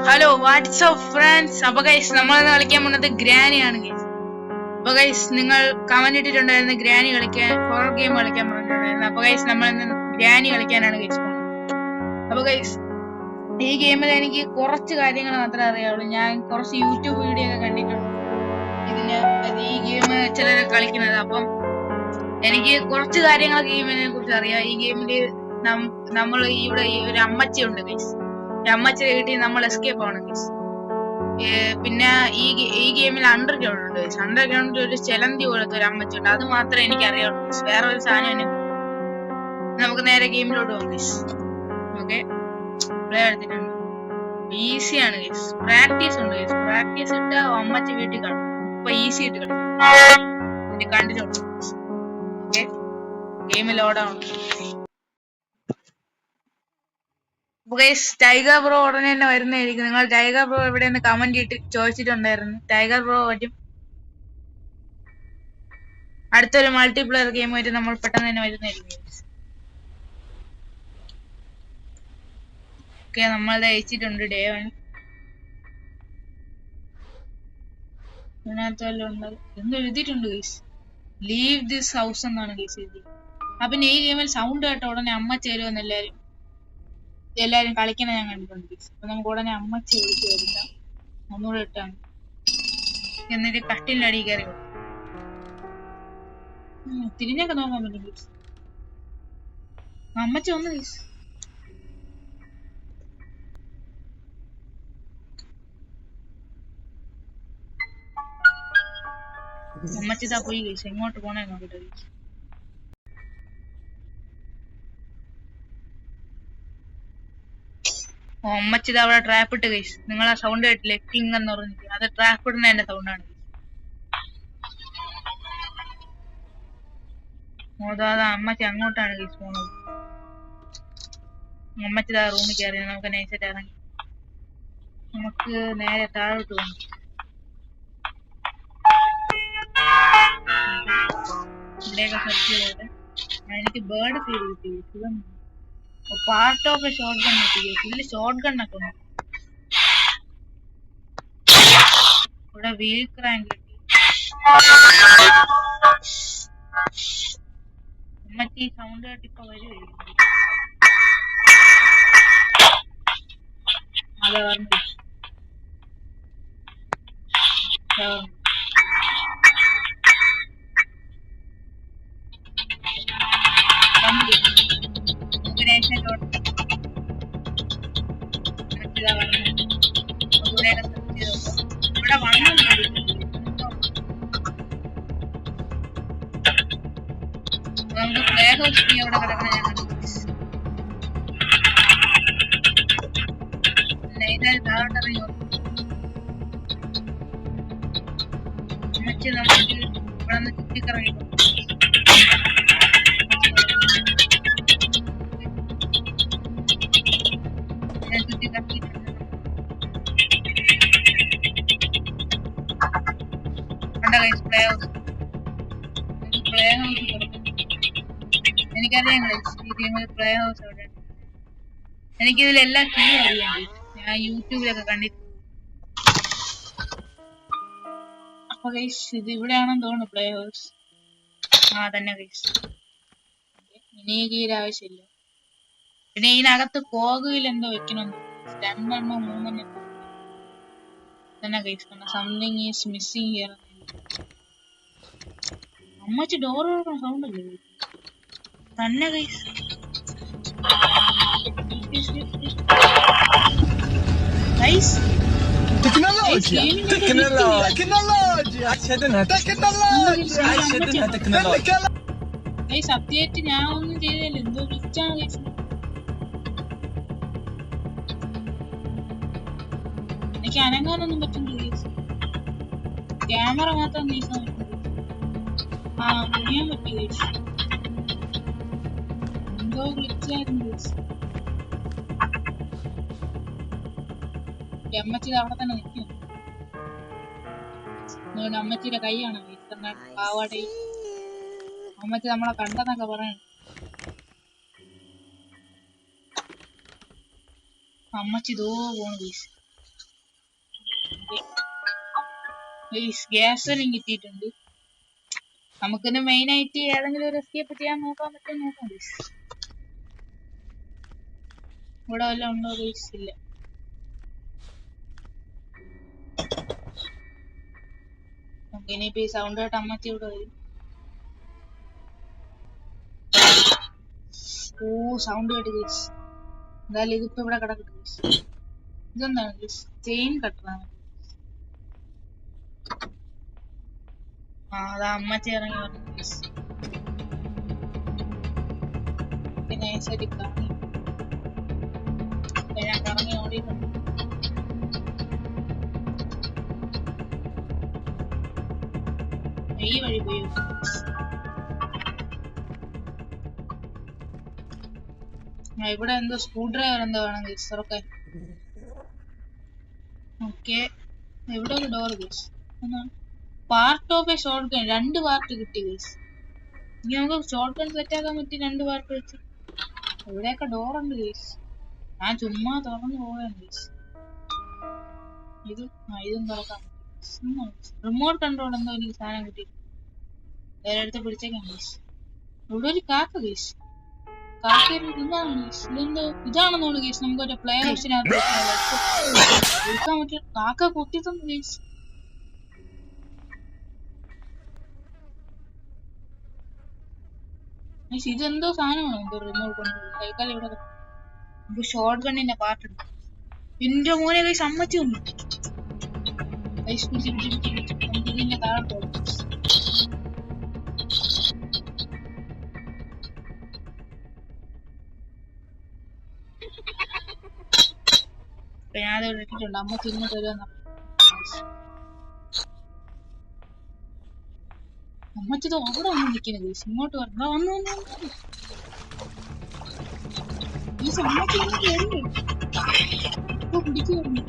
Hello WhatsApp friends. അപ്പൊ guys നമ്മളിന്ന് കളിക്കാൻ പോകുന്നത് ഗ്രാനിയാണ് ഗൈസ്. അപ്പൊ ഗൈസ് നിങ്ങൾ കമന്റ് ഇട്ടിട്ടുണ്ടായിരുന്നു ഗ്രാനി കളിക്കാൻ, ഹൊറർ ഗെയിം കളിക്കാൻ പറഞ്ഞിട്ടുണ്ടായിരുന്നു. അപ്പൊ ഗൈസ് നമ്മളിന്ന് ഗ്രാനി കളിക്കാനാണ് ഗൈസ് പോകുന്നത്. അപ്പൊ ഗൈസ് ഈ ഗെയിമിൽ എനിക്ക് കുറച്ച് കാര്യങ്ങൾ മാത്രമേ അറിയാവുള്ളൂ. ഞാൻ കുറച്ച് യൂട്യൂബ് വീഡിയോ ഒക്കെ കണ്ടിട്ടുണ്ട് ഇതിന് ഈ ഗെയിം ചിലർ കളിക്കുന്നത്. അപ്പം എനിക്ക് കുറച്ച് കാര്യങ്ങളൊക്കെ ഈ ഗെയിമിനെ കുറിച്ച് അറിയാം. ഈ ഗെയിമില് നമ്മൾ ഇവിടെ ഒരു അമ്മച്ചി ഉണ്ട് ഗൈസ്. അമ്മച്ചിയെ കിട്ടി നമ്മൾ എസ്കേപ്പ് ആണ് ഗൈസ്. പിന്നെ ഈ ഗെയിമിൽ അണ്ടർഗ്രൗണ്ട് ഉണ്ട് ഗൈസ്. അണ്ടർഗ്രൗണ്ടിൽ ഒരു ചെലന്തി പോലത്തെ ഒരു അമ്മച്ചി ഉണ്ട്. അത് മാത്രമേ എനിക്ക് അറിയാവുള്ളൂ ഗൈസ്. വേറെ ഒരു സാധനം എനിക്ക് നമുക്ക് നേരെ ഗെയിമിലോട്ട് പോകാം ഗൈസ്. ഓക്കെ, പ്ലേ എടുത്തിട്ടുണ്ട്. ഈസിയാണ് ഗൈസ്. പ്രാക്ടീസ് ഉണ്ട് ഗൈസ്. പ്രാക്ടീസ് ഇട്ട് അമ്മച്ചി വീട്ടിൽ കാണും. അപ്പൊ ഈസി ആയിട്ട് കളിക്കും. കണ്ടിട്ടുണ്ട്. ഓക്കെ, ഗെയിമിൽ ഓടാണ്. ടൈഗർ ബ്രോ ഉടനെ തന്നെ വരുന്നതായിരിക്കും. നിങ്ങൾ ടൈഗർ ബ്രോ എവിടെയെന്ന് കമന്റ് ഇട്ട് ചോദിച്ചിട്ടുണ്ടായിരുന്നു. ടൈഗർ ബ്രോ വരും. അടുത്തൊരു മൾട്ടിപ്ലെയർ ഗെയിം ആയിട്ട് നമ്മൾ പെട്ടെന്ന് തന്നെ വരുന്നതായിരിക്കും. ഓക്കെ, നമ്മളത് അയച്ചിട്ടുണ്ട്. ഡേ 1 ഇതിനകത്തെല്ലാം ഉണ്ട്. എന്ത് എഴുതിയിട്ടുണ്ട് ഗൈസ്? ലീവ് ദിസ് ഹൗസ് എന്നാണ് ഗൈസ് എഴുതി. അപ്പൊ ഈ ഗെയിമിൽ സൗണ്ട് കേട്ട ഉടനെ അമ്മ ചേരുമെന്ന് എല്ലാരും കളിക്കണ ഞാൻ കണ്ടിട്ടുണ്ട് ഗൈസ്. അപ്പൊ നമുക്ക് ഉടനെ അമ്മച്ചി വിളിച്ച് വരുത്താം. ഒന്നുകൂടെ ഇട്ടാണ്. എന്നിട്ട് കട്ടിലിന്റെ അടി കയറി തിരിഞ്ഞൊക്കെ നോക്കാൻ പറ്റും ഗൈസ്. അമ്മച്ചി ഒന്ന് ഗൈസ്. അമ്മച്ചിതാ പോയി ഗൈസ്. എങ്ങോട്ട് പോണേ നോക്കട്ടെ ഗൈസ്. അമ്മച്ചിത് അവിടെ ട്രാപ്പ് ഇട്ട് ഗൈസ്. നിങ്ങൾ ആ സൗണ്ട് കേട്ടില്ലേ? കിങ് എന്ന് പറഞ്ഞിട്ട് അത് ട്രാപ്പ് ഇടുന്ന എന്റെ സൗണ്ടാണ്. അതാ അമ്മച്ചി അങ്ങോട്ടാണ് ഗൈസ് പോണത്. അമ്മച്ചിതാ റൂമിൽ കയറി. നമുക്ക് നൈസായിട്ട് ഇറങ്ങി നമുക്ക് നേരെ താഴോട്ട് പോകാം. ഇവിടെയൊക്കെ സെർച്ച് ചെയ്തോട്ടെ. എനിക്ക് ബേർഡ് ഫീൽ കിട്ടി. പാർട്ട് ഓഫ് ഷോർട്ട് ഗൺ കിട്ടി. ഇതില് ഷോർട്ട് ഗണ്ണൊക്കെ ഉണ്ട്. ഇവിടെ വീൽ ക്രാങ്ക് കിട്ടി. അമ്മച്ചി സൗണ്ട് കേട്ടിപ്പോ വരുമായിരിക്കും. അതെ പറഞ്ഞു. ഇവിടെ വന്നു നമുക്ക് പ്ലേ ഹൗസ് അവിടെ കിടക്കണ അമ്മച്ചി നമുക്ക് ഇവിടെ നിന്ന് ചുറ്റിക്കറങ്ങി എനിക്കറിയാം പ്ലേ ഹൗസ് അവിടെ. എനിക്കിതിലെല്ലാം കീ അറിയാം. ഞാൻ യൂട്യൂബിലൊക്കെ കണ്ടിട്ടുണ്ട്. അപ്പൊ ഗൈസ് ഇത് ഇവിടെയാണെന്ന് തോന്നുന്നു പ്ലേ ഹൗസ്. ആ തന്നെ ഗൈസ്. ഇനി കീയുടെ ആവശ്യമില്ല. പിന്നെ ഇതിനകത്ത് കോകുയിൽ എന്തോ വെക്കണമെന്ന് 2 എണ്ണോ 3 എണ്ണോ തന്നെ guys. Something is missing here. അമ്മച്ചി ഡോർ തുറക്കുന്ന സൗണ്ട് അല്ലേ തന്നെ ഗൈസ്. ഗൈസ് അപ്ഡേറ്റ് ഞാൻ ഒന്നും ചെയ്തില്ല. എന്തോ വിളിച്ചാണ് ഗൈസ്. എനിക്ക് അനങ്ങാനൊന്നും പറ്റുന്നില്ല ഗൈസ്. ക്യാമറ മാത്രം നീക്കാൻ പറ്റും. ആ കുനിയാൻ പറ്റും ഗൈസ്. എന്തോ വിളിച്ചായിരുന്നു ഗൈസ്. അമ്മച്ചി അവിടെ തന്നെ നിൽക്കുന്നു. അമ്മച്ചിയുടെ കൈയാണ് ഗൈസ്. പാവാട അമ്മച്ചി നമ്മളെ കണ്ടെന്നൊക്കെ പറയണം. അമ്മച്ചി ഇതോ പോണു ഗൈസ്. ഗ്യാസും കിട്ടിയിട്ടുണ്ട്. നമുക്കിന്ന് മെയിൻ ആയിട്ട് ഏതെങ്കിലും ഒരു എസ്കേപ്പ് ചെയ്യാൻ നോക്കാൻ പറ്റുമോ നോക്കാം. ഇവിടെ വല്ലതും ഉണ്ടോ ഗൈസ്? ഇല്ല. ഇനിയിപ്പോ ഈ സൗണ്ട് ആയിട്ട് അമ്മച്ചി ഇവിടെ വരും. ഓ സൗണ്ട് കേട്ട് ഗൈസ്. എന്തായാലും ഇതിപ്പോ ഇവിടെ കിടക്കട്ടെ ഗൈസ്. ഇതെന്താണ് ഗൈസ്? ചെയിൻ കട്ടറാണ്. അതാ അമ്മച്ചി ഇറങ്ങി വന്നു ഗൈസ്. പിന്നെ ശരി കറങ്ങി ഞാൻ കറങ്ങി ഓടിയിട്ടുണ്ട്. ഈ വഴി പോയി ഇവിടെ എന്തോ സ്ക്രൂ ഡ്രൈവർ എന്തോ വേണം ഗൈസ് തുറക്കാൻ. ഓക്കെ എവിടെ ഒരു door guys. Part of A short gun. 2 part കിട്ടി ഗൈസ്. ഇനി നമുക്ക് ഷോർട്ട് ഗൺ സെറ്റ് ആക്കാൻ പറ്റി 2 പാർട്ട് വെച്ച്. ഇവിടെയൊക്കെ ഡോർ ഉണ്ട് ഗൈസ്. ഞാൻ ചുമ്മാ തുറന്നു പോവാണ് ഗൈസ്. ഇതും തുറക്കാൻ പറ്റും. റിമോട്ട് കൺട്രോൾ എന്തോ എനിക്ക് സാധനം കിട്ടി. വേറെ അടുത്ത് പിടിച്ചേക്കാം ഗൈസ്. ഇവിടെ ഒരു കാക്ക ഗൈസ്. ഇതാണെന്ന് തോന്നുന്നു ഗൈസ്. നമുക്ക് ഒരു പ്ലേ ഓപ്ഷനകത്ത് എടുക്കാൻ പറ്റും. കാക്ക കൊത്തിത്തന്നു ഗൈസ്. ഇതെന്തോ സാധനമാണോ എന്തോ റിമോട്ട് കൺട്രോൾ. തൽക്കാലം ഇവിടെ ഷോർട്ട് ഗണ്ണിന്റെ പാർട്ട് ഉണ്ട്. എന്റെ മോനെ ഗൈസ് അമ്മച്ചി വന്നു. ഇതിന്റെ താഴെ പോകും. ഞാനത് ഇട്ടിട്ടുണ്ട്. അമ്മച്ചി ഇങ്ങോട്ട് വരുമെന്ന അമ്മച്ചി അവിടെ വന്ന് നിൽക്കുന്നത് ഗൈസ്. ഇങ്ങോട്ട് വന്നു വന്നു ഈ അമ്മച്ചി ഇങ്ങോട്ട് വരുന്നു. ഇപ്പൊ പിടിക്കുവായിരുന്നു.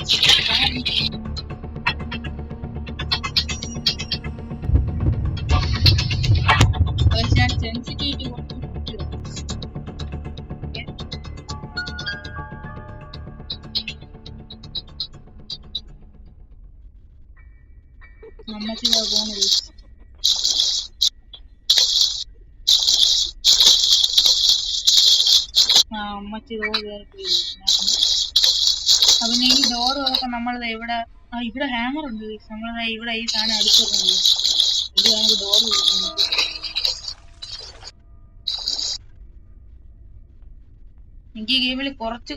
ഞാൻ സെൻസിറ്റിവിറ്റി അമ്മച്ചി പോകുന്നത്. അമ്മച്ചി പിന്നെ ഈ ഡോർ തുറക്കാൻ നമ്മളത് ഇവിടെ ഹാമർ ഉണ്ട്. നമ്മളത് ഇവിടെ ഈ സാധനം അടിച്ചു വെക്കുന്നില്ല. ഇത് നമുക്ക് ഡോർ തുറക്കുന്നത്. എനിക്ക് ഈ ഗെയിമിൽ കുറച്ച്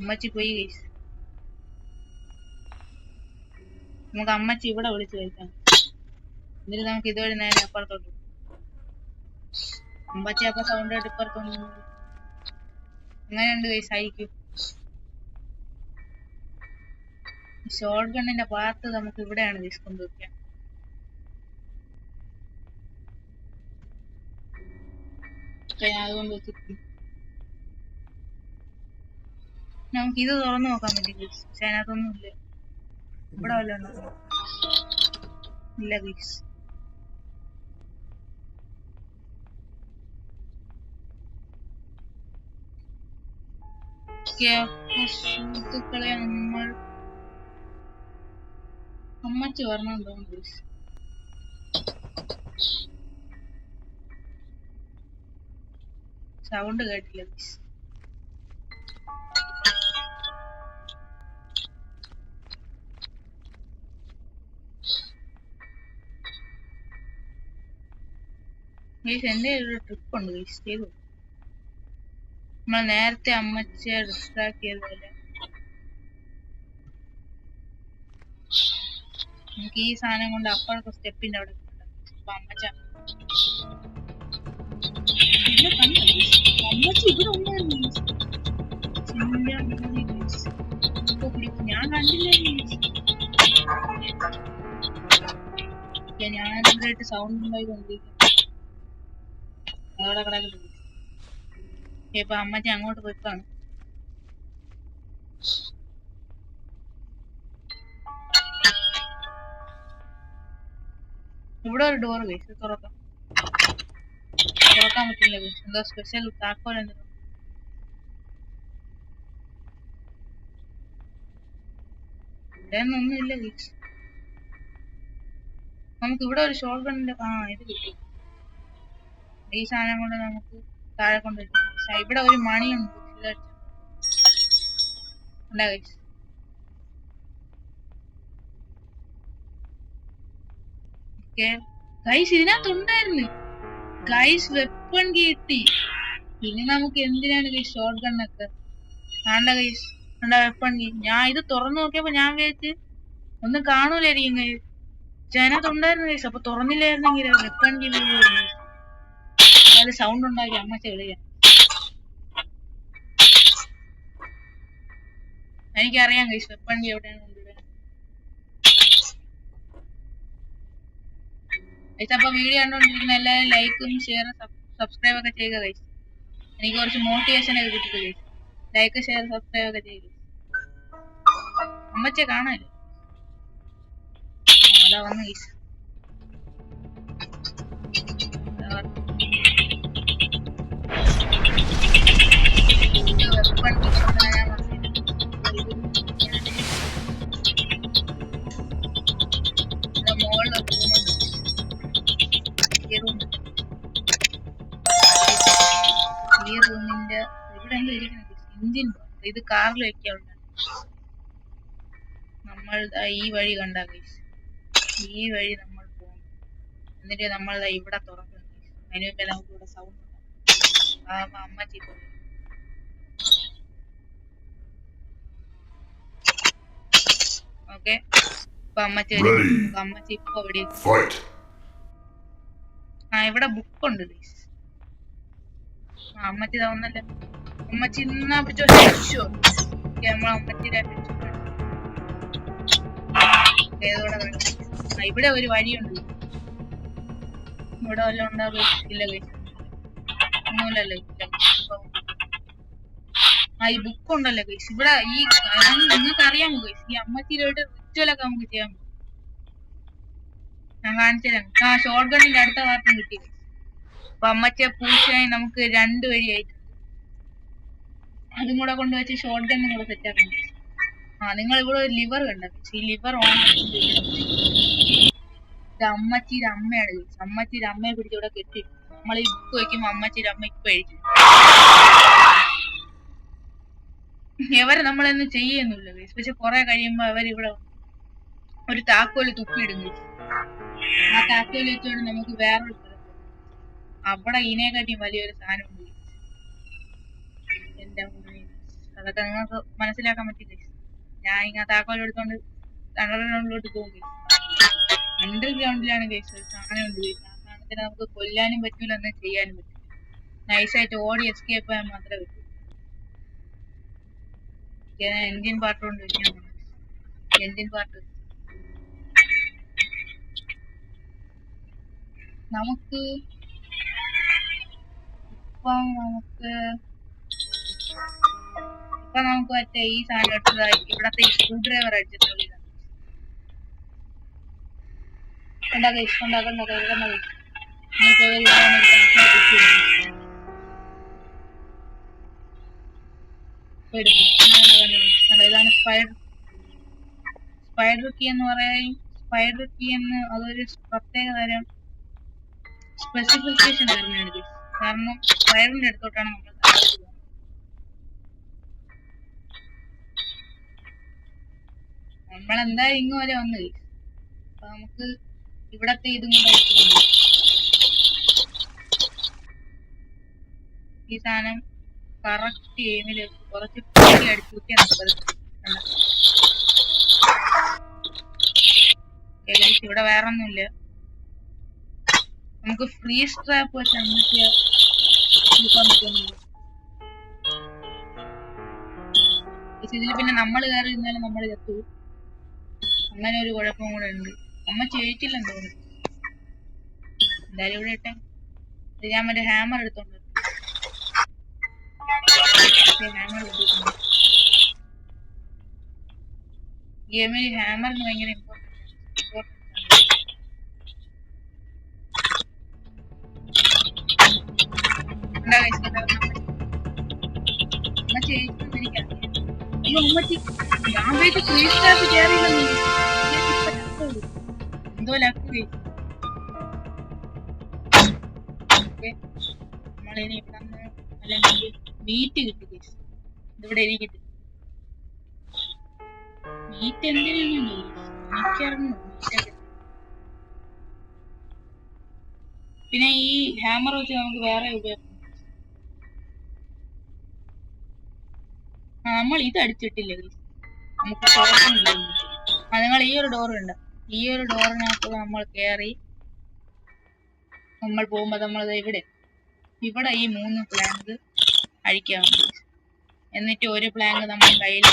അമ്മച്ചി പോയി ഗൈസ്. നമുക്ക് അമ്മച്ചി ഇവിടെ വിളിച്ചു കഴിക്കാം. എന്നിട്ട് നമുക്ക് ഇതുവഴി നേരെ അപ്പുറത്തോട്ട്. അമ്മച്ചി അപ്പൊ സൗണ്ട് ആയിട്ട് ഇപ്പുറത്തൊന്നും അങ്ങനെയുണ്ട് ഗൈസ്. അയക്കും ഷോർട്ട് ഗണ്ണിന്റെ പാർട്ട് നമുക്ക് ഇവിടെയാണ് ഗൈസ് കൊണ്ടുവയ്ക്കാം. ഞാൻ അതുകൊണ്ട് വെച്ചിട്ട് നമുക്ക് ഇത് തുറന്നു നോക്കാൻ പറ്റും ഗൈസ്. പക്ഷെ അതിനകത്തൊന്നും ഇല്ല. ഇവിടെ വല്ല ഇല്ല ഗൈസ്. സുഹൃത്തുക്കളെ നമ്മൾ അമ്മച്ചി പറഞ്ഞുണ്ടോ ഗൈസ്. സൗണ്ട് കേട്ടില്ല ഗൈസ്. എന്റെ ഒരു ട്രിപ്പ് ഉണ്ട് ഗൈസ്. ചെയ്തു നമ്മൾ നേരത്തെ അമ്മച്ചിയെ ഡിസ്ട്രാക്ട് ചെയ്തപോലെ നമുക്ക് ഈ സാധനം കൊണ്ട് അപ്പുറത്തെ സ്റ്റെപ്പിന്റെ അവിടെ അമ്മച്ച ഇവിടെ ഉണ്ടായിരുന്നു. ഞാൻ കണ്ടില്ലേ. ഞാൻ ഇതിലായിട്ട് സൗണ്ട് ഉണ്ടായിക്കൊണ്ടിരിക്കുന്നു. അവിടെ കിടക്കുന്നു. ഇപ്പൊ അമ്മച്ചി അങ്ങോട്ട് പോയിക്കാണ്. ഇവിടെ ഒരു ഡോർ വെച്ച് തുറക്കാൻ പറ്റില്ല. എന്തോ സ്പെഷ്യൽ താക്കോൽ എന്തെങ്കിലും ഇവിടെ ഒന്നുമില്ല ഗൈസ്. നമുക്ക് ഇവിടെ ഒരു ഷോട്ട് ഗണ്ണിന്റെ ഇത് കിട്ടി. ഈ സാധനം കൊണ്ട് നമുക്ക് താഴെ കൊണ്ടുവരും. ഇവിടെ ഒരു മണിയുണ്ട്. ഗൈസ് ഇതിനകത്തുണ്ടായിരുന്നു ഗൈസ് വെപ്പൺ കിട്ടി. പിന്നെ നമുക്ക് എന്തിനാണ് ഗൈസ് ഷോട്ട് ഗണ്ണൊക്കെ? വേണ്ട ഗൈസ്, വേണ്ട വെപ്പൺ കീ. ഞാൻ ഇത് തുറന്നു നോക്കിയപ്പോ ഞാൻ വിചാരിച്ച് ഒന്നും കാണൂലായിരിക്കും ഗൈസ്. അതിനകത്തുണ്ടായിരുന്നു ഗൈസ്. അപ്പൊ തുറന്നില്ലായിരുന്നെങ്കിൽ വെപ്പൺ കീ സൗണ്ട് ഉണ്ടാക്കി അമ്മച്ച വിളിക്കാം. എനിക്കറിയാം ഗൈസ് വെപ്പൺ കീ എവിടെയാണ് കൊണ്ടുവരാൻ. ഗൈസ് അപ്പൊ വീഡിയോ കണ്ടോണ്ടിരിക്കുന്ന എല്ലാവരും ലൈക്കും ഷെയറും സബ്സ്ക്രൈബ് ഒക്കെ ചെയ്യുക ഗൈസ്. എനിക്ക് കുറച്ച് മോട്ടിവേഷൻ ഒക്കെ കിട്ടുക ഗൈസ്. ലൈക്ക് ഷെയർ സബ്സ്ക്രൈബ് ഒക്കെ ചെയ്യുക. അമ്മച്ചെ കാണാല്ലോ. അതാ വന്നു ഗൈസ്. ഈ റൂമിന്റെ ഇവിടെ എന്താ ഇരിക്കുന്നത്? എഞ്ചിൻ ഇത് കാറിൽ വെക്കാറുണ്ട്. നമ്മൾ ഈ വഴി കണ്ട ഗൈസ്. ഈ വഴി നമ്മൾ പോകും. എന്നിട്ട് നമ്മൾ ഇവിടെ തുറക്കും. അതിന് മുമ്പേ നമുക്ക് ഇവിടെ സൗണ്ട് അമ്മച്ചി ഓക്കെ. ഇപ്പൊ അമ്മച്ചി അമ്മച്ചി ഇപ്പൊ ഇവിടെ ഇവിടെ ബുക്കുണ്ട് ഗൈസ്. അമ്മച്ചി തന്നല്ലേ. അമ്മച്ചി ഇന്നാ പിടിച്ചോ. അമ്മച്ചിയുടെ ഇവിടെ ഒരു വഴിയുണ്ട്. ഇവിടെ വല്ലതും ഉണ്ടാകും. ഇല്ല ഗൈസ്, ഒന്നുമില്ലല്ലോ. ഈ ബുക്ക് ഉണ്ടല്ലോ ഗൈസ്. ഇവിടെ ഈ നിങ്ങൾക്ക് അറിയാമോ ഗൈസ്, ഈ അമ്മച്ചിയിലോട്ട് റിച്വലൊക്കെ നമുക്ക് ചെയ്യാൻ പറ്റും. ഞാൻ കാണിച്ചു തരാം. ഷോർട്ട് ഗണ്ണിന്റെ അടുത്ത ഭാഗത്തും കിട്ടി. അപ്പൊ അമ്മച്ചിയെ പൂശായി നമുക്ക് 2 വഴിയായിട്ടുണ്ട്. അതും കൂടെ കൊണ്ടുവച്ച് ഷോർട്ട് ഗണ്ണും കൂടെ സെറ്റ് ആക്കണം. നിങ്ങൾ ഇവിടെ ഒരു ലിവർ കണ്ടോ? ഈ ലിവർ ഓൺ ഇത് അമ്മച്ചിയുടെ അമ്മയാണ് ഗൈസ്. അമ്മച്ചിയുടെ അമ്മയെ പിടിച്ച് ഇവിടെ കെട്ടി. നമ്മൾ ഈ ബുക്ക് വയ്ക്കുമ്പോ അമ്മച്ചിയുടെ അമ്മ ഇപ്പൊ എഴുതി. ഇവര് നമ്മളൊന്നും ചെയ്യുന്നില്ല ഗൈസ്. പക്ഷെ കുറെ കഴിയുമ്പോ അവരിവിടെ ഒരു താക്കോല് തുപ്പിയിടും ഗൈസ്. ആ താക്കോല് വെച്ചുകൊണ്ട് നമുക്ക് വേറൊരു സ്ഥലത്ത് അവിടെ ഇതിനെക്കാട്ടിയും വലിയൊരു സാധനം ഉണ്ട്. എന്റെ അതൊക്കെ നിങ്ങൾക്ക് മനസ്സിലാക്കാൻ പറ്റില്ല. ഞാൻ ഇങ്ങനെ താക്കോൽ എടുത്തോണ്ട് അണ്ടർഗ്രൗണ്ടിലോട്ട് പോകും. അണ്ടർഗ്രൗണ്ടിലാണ് ഗൈസ് ഒരു സാധനം ഉണ്ട്. ആ സാധനത്തിന് നമുക്ക് കൊല്ലാനും പറ്റൂല, ഒന്നും ചെയ്യാനും പറ്റില്ല. നൈസായിട്ട് ഓടി എസ്കേപ്പ് ചെയ്യാൻ മാത്രമേ പറ്റൂ. എൻജിൻ പാർട്ട് കൊണ്ട് വെക്കാൻ എൻജിൻ പാർട്ട് നമുക്ക് നമുക്ക് മറ്റേ ഈ സാധനം എടുത്തതായി ഇവിടത്തെ ഈ സ്ക്രൂ ഡ്രൈവർ അടിച്ചിട്ടുള്ള ഇതാണ് സ്പൈഡർ കീ എന്ന് പറയും. സ്പൈഡർ കീ എന്ന് അതൊരു പ്രത്യേക തരം സ്പെസിഫിക്കേഷൻ വരുന്നത്. കാരണം സ്പൈഡറിന്റെ അടുത്തോട്ടാണ് നമ്മൾ നമ്മളെന്തായാലും ഇങ്ങ് വരെ വന്ന്. അപ്പൊ നമുക്ക് ഇവിടത്തെ ഇതും കൂടെ ഈ സാധനം കറക്റ്റ് എയിമില് കുറച്ച് പൊടി അടിച്ചു ഇവിടെ വേറെ ഒന്നുമില്ല. നമുക്ക് ഫ്രീസ് ട്രാപ്പ് വെച്ച് അമ്മയ്ക്ക് ഇതിൽ പിന്നെ നമ്മൾ കയറി ഇരുന്നാലും നമ്മൾ ചത്തു. അങ്ങനെ ഒരു കുഴപ്പം കൂടെ ഉണ്ട്. അമ്മ ചേച്ചില്ലെന്ന് തോന്നുന്നു. എന്തായാലും ഇവിടെ ഇട്ടെ. ഞാൻ മറ്റേ ഹാമർ എടുത്തോണ്ട് ഗെയിമിൽ ഹാമറിന് ഭയങ്കര ചേച്ചി എനിക്കറിയാം. അയ്യോ അമ്മച്ചി ഞാൻ പോയിട്ട് ഫ്രീ സ്റ്റാർട്ട് കയറിയില്ലെന്ന് എന്തോ ലക്ക്. നമ്മളിനി ഇവിടെ നിന്ന് അല്ലെങ്കിൽ മീറ്റ് കിട്ടി. ഇതിവിടെ ഇരിക്കട്ടെ. മീറ്റ് എന്തിനാണ് എനിക്കറിഞ്ഞു. പിന്നെ ഈ ഹാമർ വെച്ച് നമുക്ക് വേറെ ഉപയോഗം. നമ്മൾ ഇത് അടിച്ചിട്ടില്ലേ നമുക്ക് നിങ്ങൾ ഈ ഒരു ഡോർ ഉണ്ട്. ഈ ഒരു ഡോറിനകത്ത് നമ്മൾ കയറി നമ്മൾ പോകുമ്പോ നമ്മൾ ഇവിടെ ഈ 3 പ്ലാങ്ക് അഴിക്കാവുന്നു. എന്നിട്ട് ഒരു പ്ലാങ്ക് നമ്മൾ കയ്യിൽ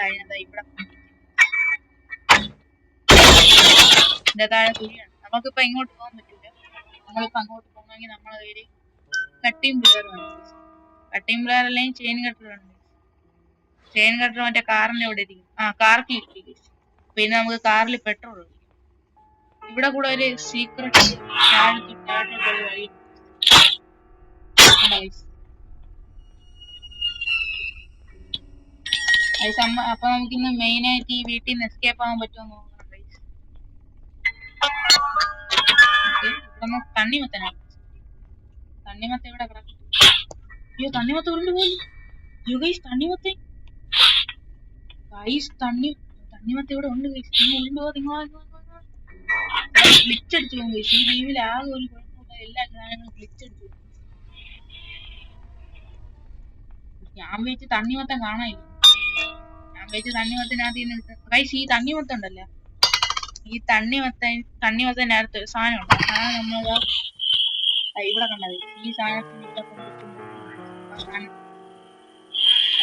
അതിനകത്ത് ഇവിടെ ഇതിന്റെ താഴെ കുഴിയാണ്. നമുക്കിപ്പോ ഇങ്ങോട്ട് പോകാൻ പറ്റില്ല. നമ്മളിപ്പോ അങ്ങോട്ട് പോകണമെങ്കിൽ നമ്മളെ കയ്യിൽ കട്ടിങ് പ്ലെയർ വേണം. കട്ടിങ് പ്ലെയർ അല്ലെങ്കിൽ ചെയിൻ കട്ടർ ഉണ്ട്. ചെയിൻ കട്ടർ മറ്റേ കാറിന്റെ ഇവിടെ ഇരിക്കും. കാർക്ക് ഇരിക്കും. പിന്നെ നമുക്ക് കാറിൽ പെട്രോൾ ഒഴിക്കും. ഇവിടെ കൂടെ ഒരു സീക്രട്ട് വഴി. അപ്പൊ നമുക്കിന്ന് മെയിൻ ആയിട്ട് ഈ വീട്ടിൽ നിന്ന് എസ്കേപ്പ് ആവാൻ പറ്റുമോ നോക്കണം. തണ്ണിമത്തനാണ്. തണ്ണിമത്ത ഇവിടെ കിടക്കും. അയ്യോ തണ്ണിമത്ത ഉരുണ്ടുപോയി. തണ്ണിമത്ത ഇവിടെ ഉണ്ട്. ഗ്ലിച്ച് അടിച്ചു പോകും. ഈ ഗെയിമിൽ ആകെ ഒരു കുഴപ്പമില്ല, എല്ലാ ഗ്രാനങ്ങളും ഗ്ലിച്ച് അടിച്ചു പോകും. ഞാൻ വെച്ച് തണ്ണിമത്തം കാണാനില്ല. ഞാൻ വെച്ച് തണ്ണിമത്തനകത്ത് ഈ തണ്ണിമത്തം ഉണ്ടല്ലോ, ഈ തണ്ണിമത്തനകത്ത് ഒരു സാധനം ഉണ്ട്. ആ സാധനം നമ്മൾ ഇവിടെ കണ്ടത്. ഈ സാധനത്തിന്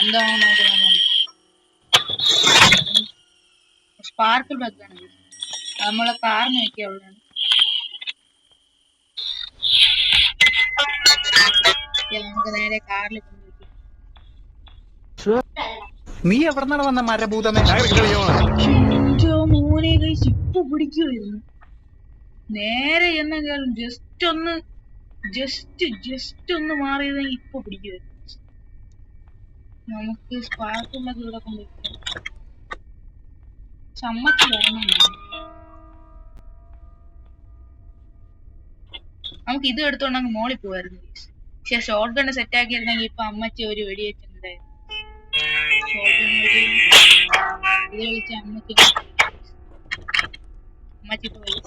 എന്താണോ നമുക്ക് നോക്കുന്നത്. സ്പാർക്കിൾ ബഗ്ഗാണ്. നമ്മളെ കാറിന് വെക്കുക അവിടെയാണ്. നമുക്ക് നേരെ കാറിൽ കൊണ്ടുവയ്ക്കും. നീ എവിടെന്നാണ് വന്ന മരഭൂതമേ? മോനെ ഇപ്പൊ പിടിക്കുമായിരുന്നു. നേരെ എന്നെങ്കിലും ജസ്റ്റ് ഒന്ന് മാറിയതെങ്കിൽ ഇപ്പൊ പിടിക്കുമായിരുന്നു. നമുക്ക് സ്പാർക്കുള്ളൊക്കെ ഇവിടെ കൊണ്ടുവയ്ക്കാം. ചമ്മക്ക് വരണം. നമുക്ക് ഇത് എടുത്തോണ്ടെങ്കിൽ മോളിൽ പോവായിരുന്നു. പക്ഷെ ഷോർട്ട് ഗണ്ണ് സെറ്റ് ആക്കിയിരുന്നെങ്കിൽ ഇപ്പൊ അമ്മച്ചി ഒരു വെടി വെച്ചിട്ടുണ്ടായിരുന്നു. ഇത് കളിച്ച അമ്മച്ചി പോയി.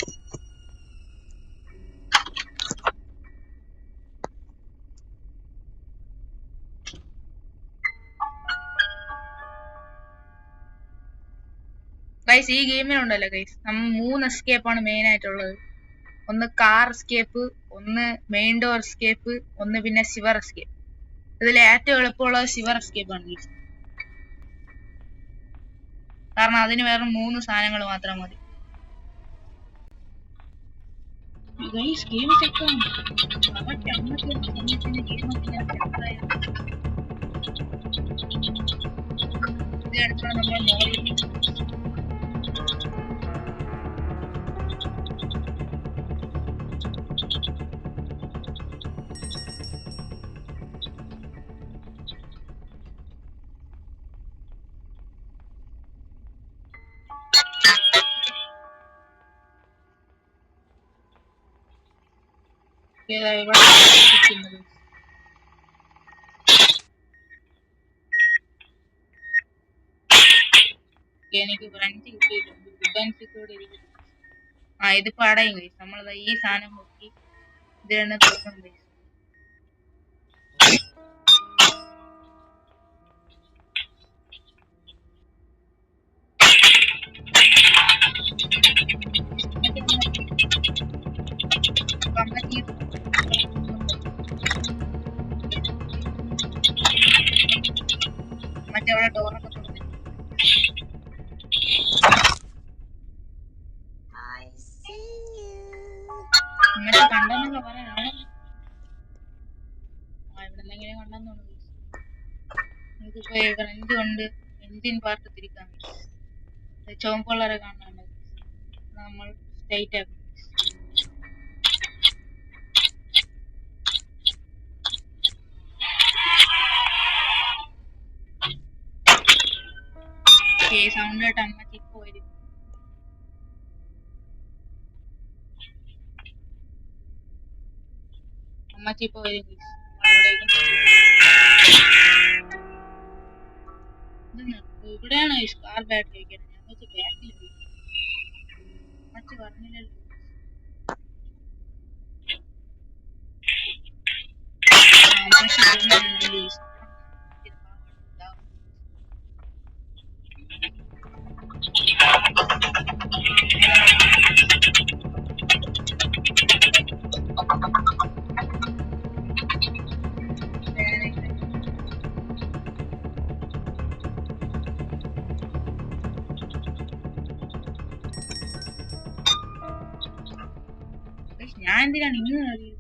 ഗൈസ് ഈ ഗെയിമിലുണ്ടല്ലോ ഗൈസ്, നമ്മൾ 3 എസ്കേപ്പാണ് മെയിൻ ആയിട്ടുള്ളത്. ഒന്ന് കാർ എസ്കേപ്പ്, ഒന്ന് മെയിൻ ഡോർ എസ്കേപ്പ്, ഒന്ന് പിന്നെ സിവർ എസ്കേപ്പ്. ഇതിൽ ഏറ്റവും എളുപ്പമുള്ളത് സിവർ എസ്കേപ്പ് ആണ് ഗൈസ്. കാരണം അതിന് വേറെ 3 സാധനങ്ങൾ മാത്രം മതി. ഗെയിം ചെക്കാണ്. ഇതെടുത്താണ് നമ്മൾ എനിക്ക് ഫ്രണ്ട് കിട്ടിയിട്ടുണ്ട്. ഇത് പടയും കഴിച്ചു. നമ്മളത് ഈ സാധനം നോക്കി ഇതിനെ തുറന്നു കഴിച്ചു. മറ്റവിടെ ഡോറൊക്കെ തുറന്നു. ഇങ്ങനത്തെ കണ്ടെന്നൊക്കെ പറയാനാണ്. ഇവിടെ എന്തെങ്കിലും കണ്ടെന്ന് തോന്നുന്നു. നമുക്കിപ്പോ ഫ്രണ്ട് കൊണ്ട് എൻജിൻ പാർട്ട് തിരിക്കാൻ ചുവപ്പുള്ളവരെ കാണാനുണ്ട്. നമ്മൾ സ്ട്രൈറ്റ് ആക്കും. ഓക്കെ സൗണ്ട് കേട്ട് അമ്മച്ചി ഇപ്പൊ വരും. അമ്മച്ചി ഇപ്പൊ വരും. ഇവിടെയാണ് കാർ ബാറ്ററി വയ്ക്കുന്നത്. ഞാൻ വെച്ച് ബാക്കിൽ അമ്മച്ചി പറഞ്ഞില്ലല്ലോ. ഞാൻ എന്തിനാണ് ഇങ്ങനെ അറിയുന്നത്?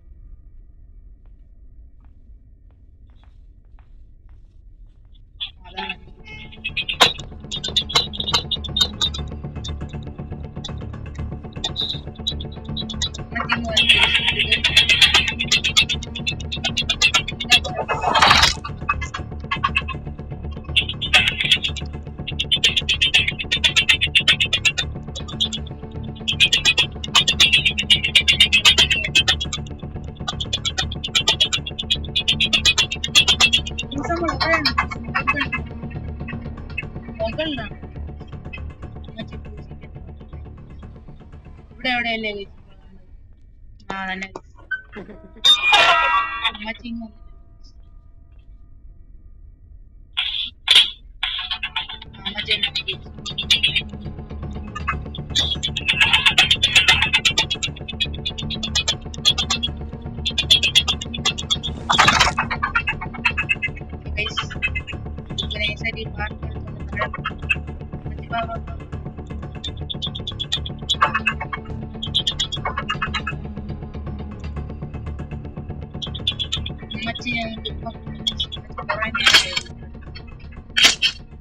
ഇവിടെ എവിടെയല്ലേ ആ തന്നെ അമ്മച്ചി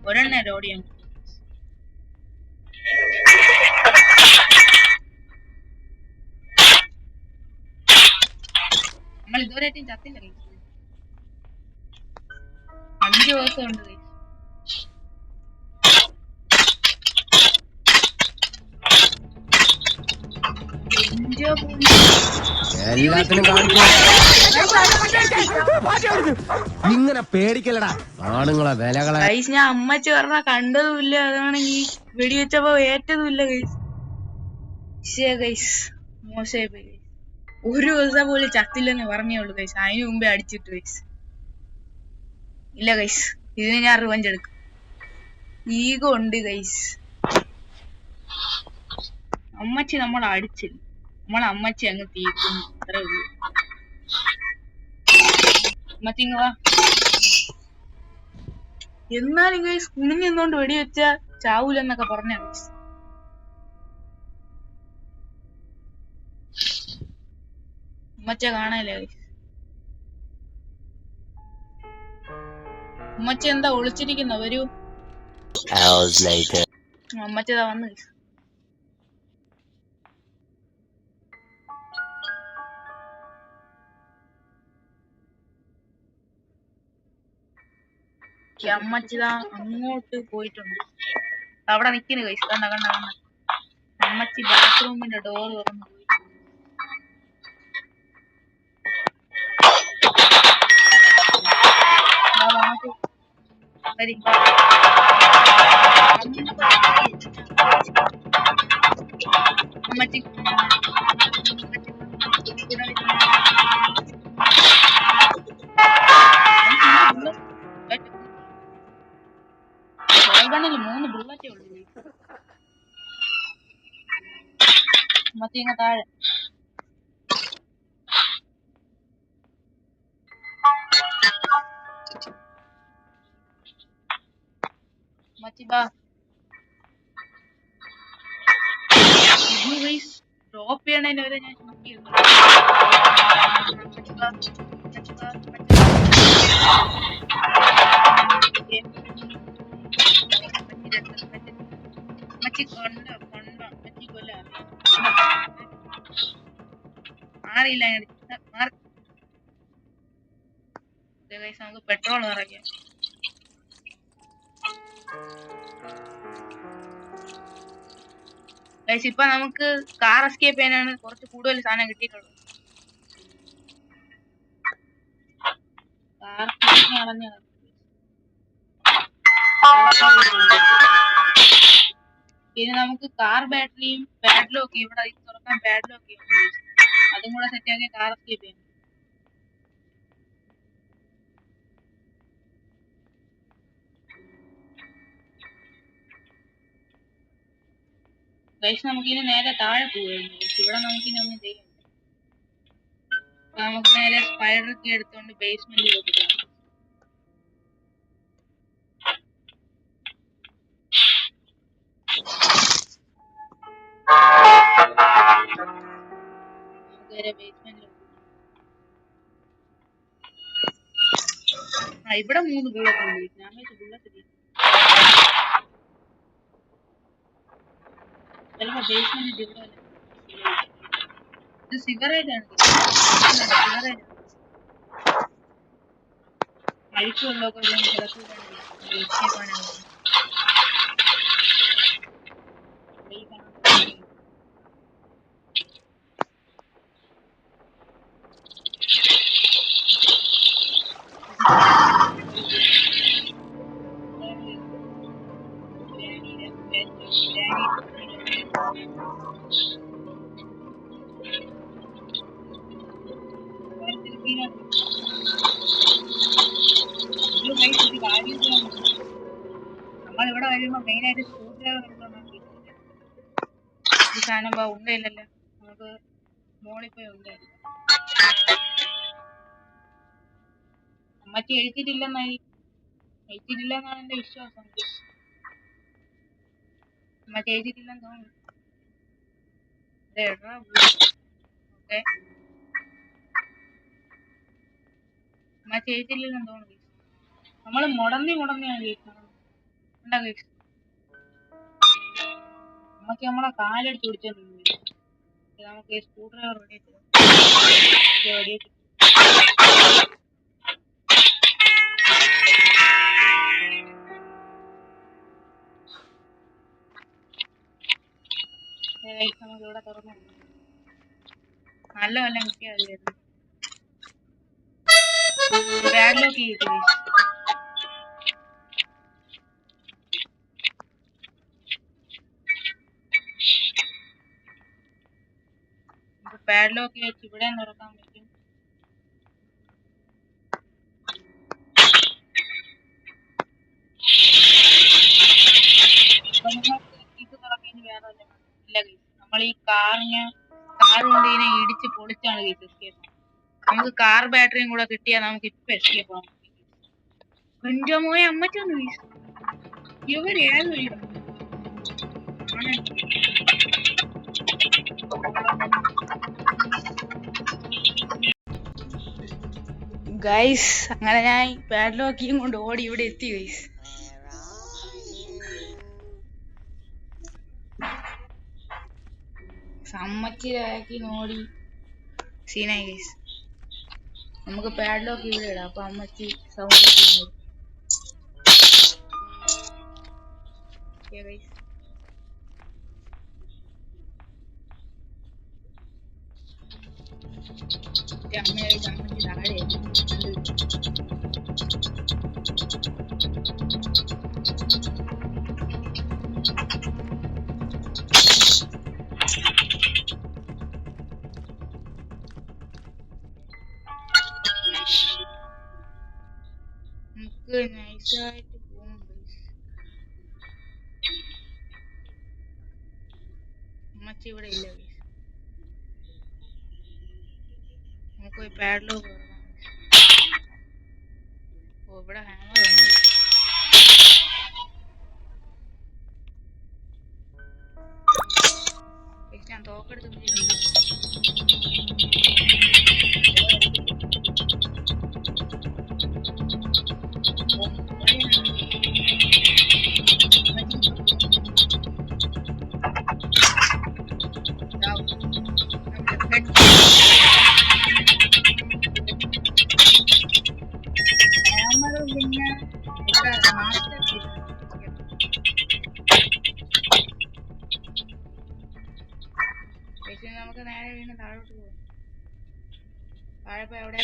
ഒരെണ്ണ ഓടിയാണ്. നമ്മൾ ഇതുവരെയായിട്ടും ചത്തില്ല. 5 ദിവസം ഉണ്ട്. എല്ലാത്തിനും ഇങ്ങനെ പേടിക്കലടാ ആണുങ്ങളെ വിലകളെ. ഞാൻ അമ്മച്ചി പറഞ്ഞ കണ്ടതുമില്ല. അതാണെങ്കിൽ വെടിവെച്ചപ്പോ ഏറ്റതുമില്ല. മോശമായി പോയി. ഒരു ദിവസം പോലും ചത്തില്ലെന്ന് പറഞ്ഞേ ഉള്ളു ഗൈസ്. അതിന് മുമ്പേ അടിച്ചിട്ട് ഗൈസ്. ഇല്ല ഗൈസ്, ഇതിന് ഞാൻ റിവഞ്ച് എടുക്കും. ഈഗോ ഉണ്ട് ഗൈസ്. അമ്മച്ചി നമ്മളെ അടിച്ചില്ല, നമ്മളെ അമ്മച്ചി അങ്ങ് തീർക്കുന്നു. അത്രേ ഉള്ളൂ. അമ്മച്ചി ഇങ്ങ് വാ. എന്നാലും ഗൈസ് കുനിഞ്ഞെന്നോണ്ട് വെടിവെച്ച ചാവൂലെന്നൊക്കെ പറഞ്ഞ ഗൈസ്. അമ്മച്ച കാണാല്ലേ ഗൈസ്. അമ്മച്ചി എന്താ ഒളിച്ചിരിക്കുന്ന? വരൂ. അമ്മച്ചതാ വന്നു ഗൈസ്. അമ്മച്ചിതാ അങ്ങോട്ട് പോയിട്ടുണ്ട്. അവിടെ നിക്കുന്നു ഗൈസ്. കണ്ട കണ്ട കണ്ട അമ്മച്ചി ബാത്റൂമിന്റെ ഡോർ തുറന്നു പോയി. അമ്മച്ചി ഗണ്ണിൽ 3 ബുള്ളറ്റേ ഉള്ളൂ. അമ്മച്ചി ഇങ്ങ താഴെ. അമ്മച്ചി ബാ. ഡ്രോപ്പ് ചെയ്യണതിന് വരെ ഞാൻ നോക്കിയിരുന്നു. അമ്മച്ചി കൊണ്ട അമ്മച്ചി കൊല്ല അറിയില്ല. നമുക്ക് പെട്രോൾ നിറയ്ക്കാം. ഗൈസ് ഇപ്പൊ നമുക്ക് കാർ എസ്കേപ്പ് ചെയ്യാനാണ് കുറച്ച് കൂടുതൽ സാധനം കിട്ടിയിട്ടുള്ളത്. കാർ നടന്നു പിന്നെ നമുക്ക് കാർ ബാറ്ററിയും പാഡ്ലോക്ക് ഇവിടെ തുറക്കാൻ പാഡ്ലോക്ക് ചെയ്യും. അതും കൂടെ സെറ്റാക്കി കാർ എസ്കേപ്പ് ചെയ്യും. ഗൈസ് നമുക്കിനി നേരെ താഴെ പോവുകയായിരുന്നു. ഇവിടെ നമുക്കിനി ഒന്നും ചെയ്യാം. നമുക്ക് നേരെ സ്പൈഡറൊക്കെ എടുത്തുകൊണ്ട് ബേസ്മെന്റിലോട്ട് പോകാം. ഇവിടെ 3 ബുള്ളറ്റ് ഉണ്ട്. ഞാൻ ബുള്ളറ്റ് ചിലപ്പോ ബേസ്മെന്റ് ഇവിടെ ഇത് സിഗറേറ്റ് ആണ്. സിഗറേറ്റ് അഴിച്ചുള്ളൊക്കെ നമ്മളിവിടെ വരുമ്പോ മെയിനായിട്ട് സ്ക്രൂ ഡ്രൈവർ എടുത്തോണ്ടാണ് ഈ സാധനം ഉണ്ടല്ലോ. നമുക്ക് മോളിപ്പോയി ഉണ്ട്. അമ്മച്ചി എഴുതിയിട്ടില്ലെന്നാണ് എന്റെ വിശ്വാസം. അമ്മച്ചി എഴുതിയിട്ടില്ലെന്ന് തോന്നുന്നു. ഓക്കെ അമ്മച്ചി എഴുതിയിട്ടില്ലെന്ന് തോന്നുന്നു. നമ്മള് മുടന്നിയാണ് കേൾക്കുന്നത്. എന്താ കേസ് നമുക്ക് നമ്മളെ കാലെടുത്ത് പിടിച്ചോണ്ട് നമുക്ക് സ്ക്രൂ ഡ്രൈവർ വെടിയിട്ട് നമുക്ക് ഇവിടെ തുറന്നു നല്ല വല്ലം കിട്ടിയാൽ മതിയായിരുന്നു. പാഡ്ലോക്ക് ചെയ്തിട്ട് പാഡ്ലോക്ക് വെച്ച് ഇവിടെ തുറക്കാൻ പറ്റും. ഇത് തുറക്കാൻ വേറെ ഇല്ല. നമ്മൾ ഈ കാർ കൊണ്ട് ഇതിനെ ഇടിച്ച് പൊളിച്ചാണ് എസ്കേപ്പ്. നമുക്ക് കാർ ബാറ്ററിയും കൂടെ കിട്ടിയാൽ നമുക്ക് ഇപ്പൊ എസ്കേപ്പ് ആവാം. കുഞ്ചമോയെ അമ്മച്ചൊന്ന് വീശു. ഇവരേത് വീടും ഗൈസ് അങ്ങനെ ഞാൻ പാഡ്ലോക്കിയും കൊണ്ട് ഓടി ഇവിടെ എത്തി. ഗൈസ് അമ്മച്ചിയാക്കി ഓടി സീനായി. ഗൈസ് നമുക്ക് പാഡ്ലോക്ക് ഇവിടെ ഇടാം. അപ്പൊ അമ്മച്ചി സൗണ്ട് അമ്മയായിട്ട് അമ്മച്ചി താഴെ നമുക്ക് നൈസായിട്ട് പോകും. അമ്മച്ചി ഇവിടെ ഇല്ല. നമുക്ക് പാഡ്ലോക്ക് ഇവിടെ ഹാമർ ഉണ്ട്. ഞാൻ തോക്കെടുത്ത് പിന്നെ നമുക്ക് നേരെ വീണ്ടും താഴോട്ട് പോകാം. താഴെ പോയി എവിടെ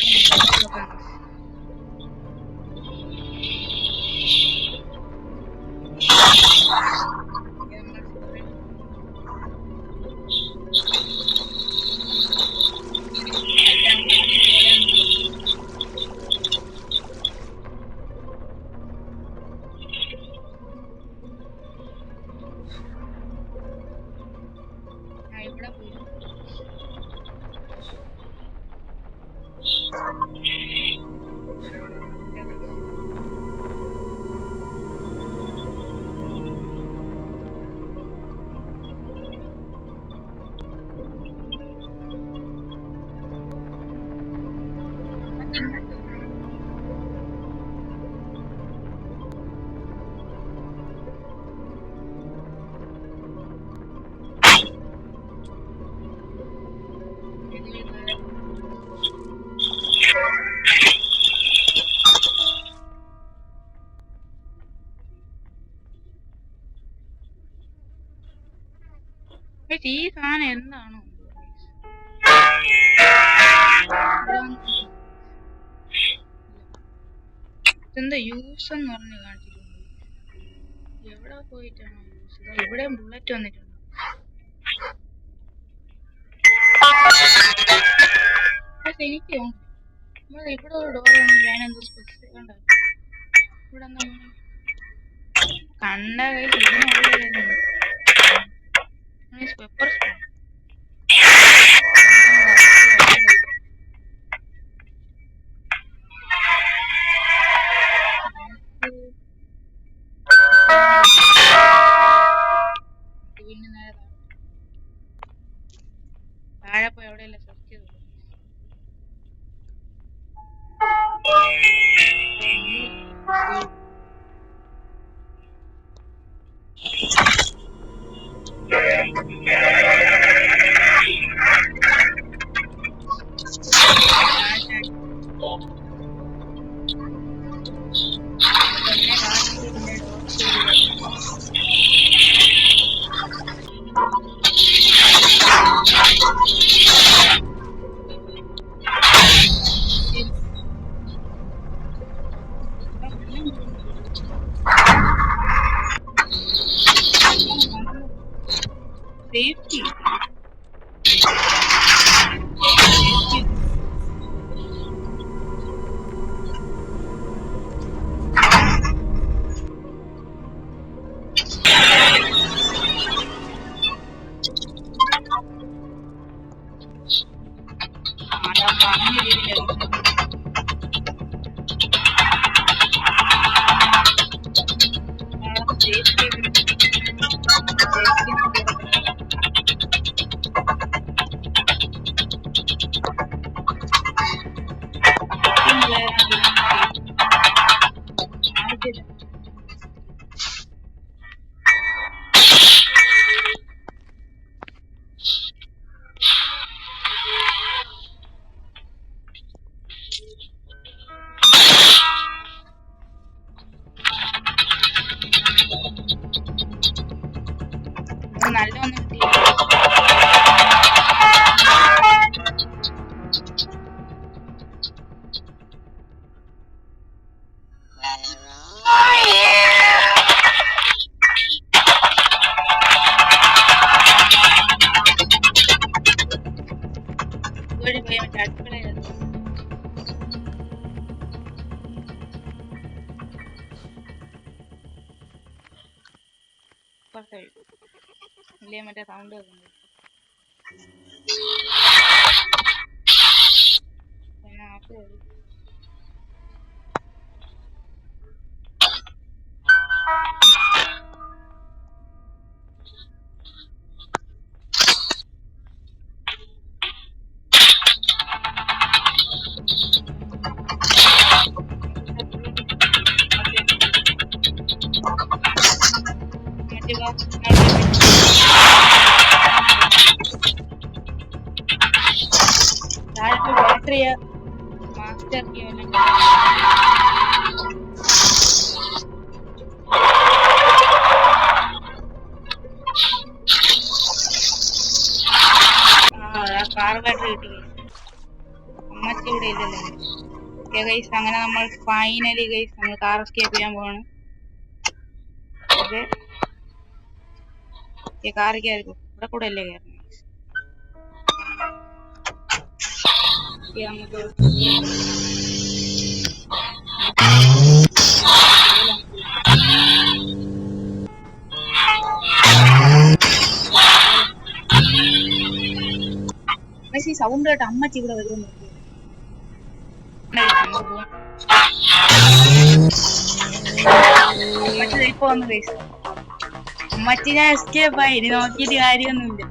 ഇവിടെ പോയി ഈ സാധനം എന്താണോ എന്താ യൂസ് എന്ന് പറഞ്ഞ് കാണിച്ചിട്ടുണ്ട്. എവിടെ പോയിട്ടാണോ യൂസ്? ഇവിടെ ബുള്ളറ്റ് വന്നിട്ടുണ്ട്. എനിക്ക് ഇവിടെ ഒരു ഡോർ ഞാനെന്തോ സ്പെസിഫിക് ഉണ്ടാവും. ഇവിടെ എന്താ കണ്ട പെപ്പർ പിന്നെ നേരെ താഴെ പോയി എവിടെയല്ല സെർച്ച് ചെയ്തു. Safety. നല്ലൊന്നും ഇല്ലേ മറ്റേ സൗണ്ട് കേൾക്കുന്നത് ബാറ്ററിയ മാസ്റ്റർ കാർ ബാറ്ററി കിട്ടി ഗൈസ്. അമ്മച്ചി ഇവിടെ ഇല്ലല്ലോ. ഓക്കെ ഗൈസ്, അങ്ങനെ നമ്മൾ ഫൈനലി ഗൈസ് നമ്മൾ കാർ എസ്കേപ്പ് ചെയ്യാൻ പോവാണ്. ഓക്കെ കാറ് കയറിക്കോ, ഇവിടെ കൂടെ അല്ലേ കയറുന്നത്. നമുക്ക് സൗണ്ട് കേട്ട് അമ്മച്ചി ഇവിടെ വരുന്നു. അമ്മച്ചി ഇപ്പൊ വന്നു ഗൈസ്. അമ്മച്ചി ഞാൻ എസ്കേപ്പ് ആയി, ഇനി നോക്കിയിട്ട് കാര്യമൊന്നുമില്ല.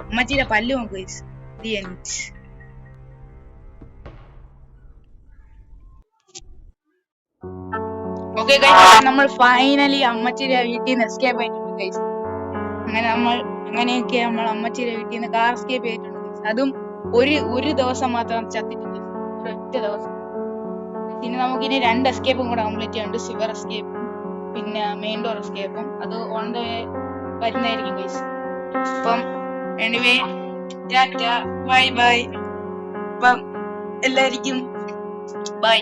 അമ്മച്ചിയുടെ പല്ല് നോക്ക് ഗൈസ്. ഓക്കെ ഗൈസ്, നമ്മൾ ഫൈനലി അമ്മച്ചിയുടെ വീട്ടിൽ നിന്ന് എസ്കേപ്പ് ആയിട്ടുണ്ട് ഗൈസ്. അങ്ങനെയൊക്കെ നമ്മൾ അമ്മച്ചിയുടെ വീട്ടിൽ നിന്ന് കാർ എസ്കേപ്പ് ചെയ്തിട്ടുണ്ട് ഗൈസ്. അതും ഒരു ദിവസം മാത്രം ചത്തിട്ടുണ്ട്, ഒരൊറ്റ ദിവസം. പിന്നെ നമുക്കിനി 2 എസ്കേപ്പും കൂടെ കംപ്ലീറ്റ് ചെയ്യാനുണ്ട്. സിവർ എസ്കേപ്പും പിന്നെ മെയിൻ ഡോർ എസ്കേപ്പും. അത് ഓൺ ദ വേ വരുന്നതായിരിക്കും ഗൈസ്. അപ്പം എനിവേ ടാറ്റ, ബൈ ബൈ. അപ്പം എല്ലാവർക്കും ബൈ.